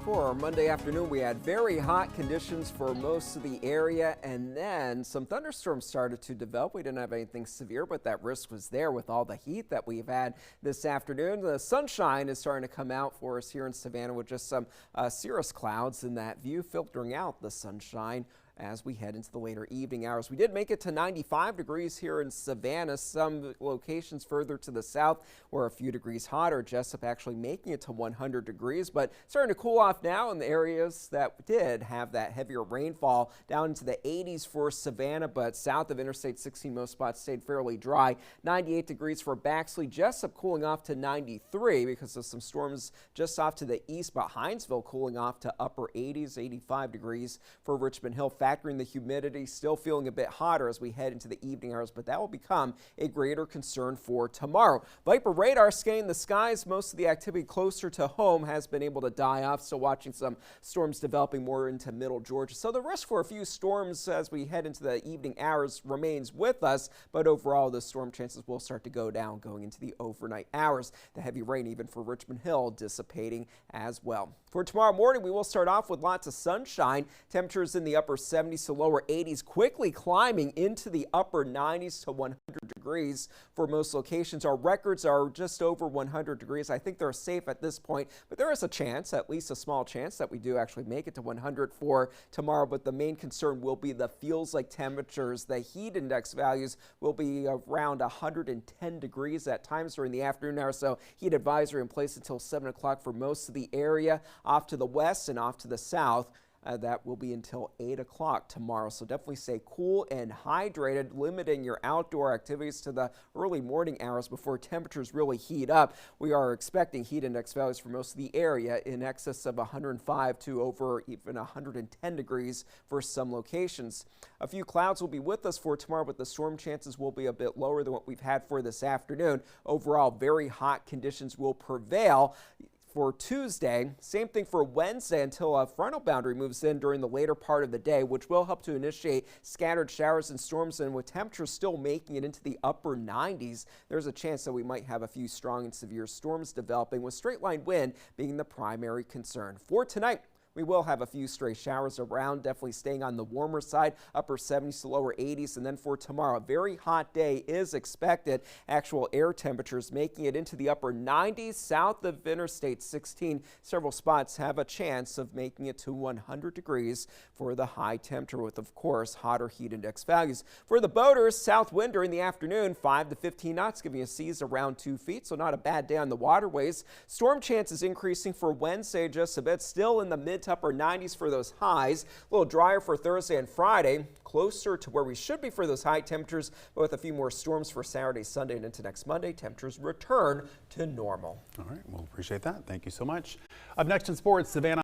For our Monday afternoon, we had very hot conditions for most of the area, and then some thunderstorms started to develop. We didn't have anything severe, but that risk was there with all the heat that we've had this afternoon. The sunshine is starting to come out for us here in Savannah with just some cirrus clouds in that view filtering out the sunshine as we head into the later evening hours. We did make it to 95 degrees here in Savannah. Some locations further to the south were a few degrees hotter. Jessup actually making it to 100 degrees, but starting to cool off now in the areas that did have that heavier rainfall down into the 80s for Savannah, but south of Interstate 16, most spots stayed fairly dry. 98 degrees for Baxley. Jessup cooling off to 93 because of some storms just off to the east, but Hinesville cooling off to upper 80s, 85 degrees for Richmond Hill. Factoring the humidity, still feeling a bit hotter as we head into the evening hours, but that will become a greater concern for tomorrow. Viper radar scanning the skies. Most of the activity closer to home has been able to die off. Still watching some storms developing more into middle Georgia. So the risk for a few storms as we head into the evening hours remains with us, but overall the storm chances will start to go down going into the overnight hours. The heavy rain even for Richmond Hill dissipating as well. For tomorrow morning, we will start off with lots of sunshine. Temperatures in the upper 70s to lower 80s, quickly climbing into the upper 90s to 100 degrees for most locations. Our records are just over 100 degrees. I think they're safe at this point, but there is a chance, at least a small chance, that we do actually make it to 100 for tomorrow. But the main concern will be the feels like temperatures. The heat index values will be around 110 degrees at times during the afternoon hours. So heat advisory in place until 7 o'clock for most of the area. Off to the west and off to the south. That will be until 8 o'clock tomorrow. So definitely stay cool and hydrated, limiting your outdoor activities to the early morning hours before temperatures really heat up. We are expecting heat index values for most of the area in excess of 105 to over even 110 degrees for some locations. A few clouds will be with us for tomorrow, but the storm chances will be a bit lower than what we've had for this afternoon. Overall, very hot conditions will prevail. For Tuesday, same thing for Wednesday until a frontal boundary moves in during the later part of the day, which will help to initiate scattered showers and storms. And with temperatures still making it into the upper 90s, there's a chance that we might have a few strong and severe storms developing, with straight line wind being the primary concern. For tonight, we will have a few stray showers around, definitely staying on the warmer side, upper 70s to lower 80s. And then for tomorrow, a very hot day is expected. Actual air temperatures making it into the upper 90s south of Interstate 16. Several spots have a chance of making it to 100 degrees for the high temperature, with, of course, hotter heat index values. For the boaters, south wind during the afternoon, 5 to 15 knots, giving you seas around 2 feet. So not a bad day on the waterways. Storm chances increasing for Wednesday just a bit, still in the mid to upper 90s for those highs. A little drier for Thursday and Friday, closer to where we should be for those high temperatures, but with a few more storms for Saturday, Sunday, and into next Monday, temperatures return to normal. All right, we'll appreciate that. Thank you so much. Up next in sports, Savannah.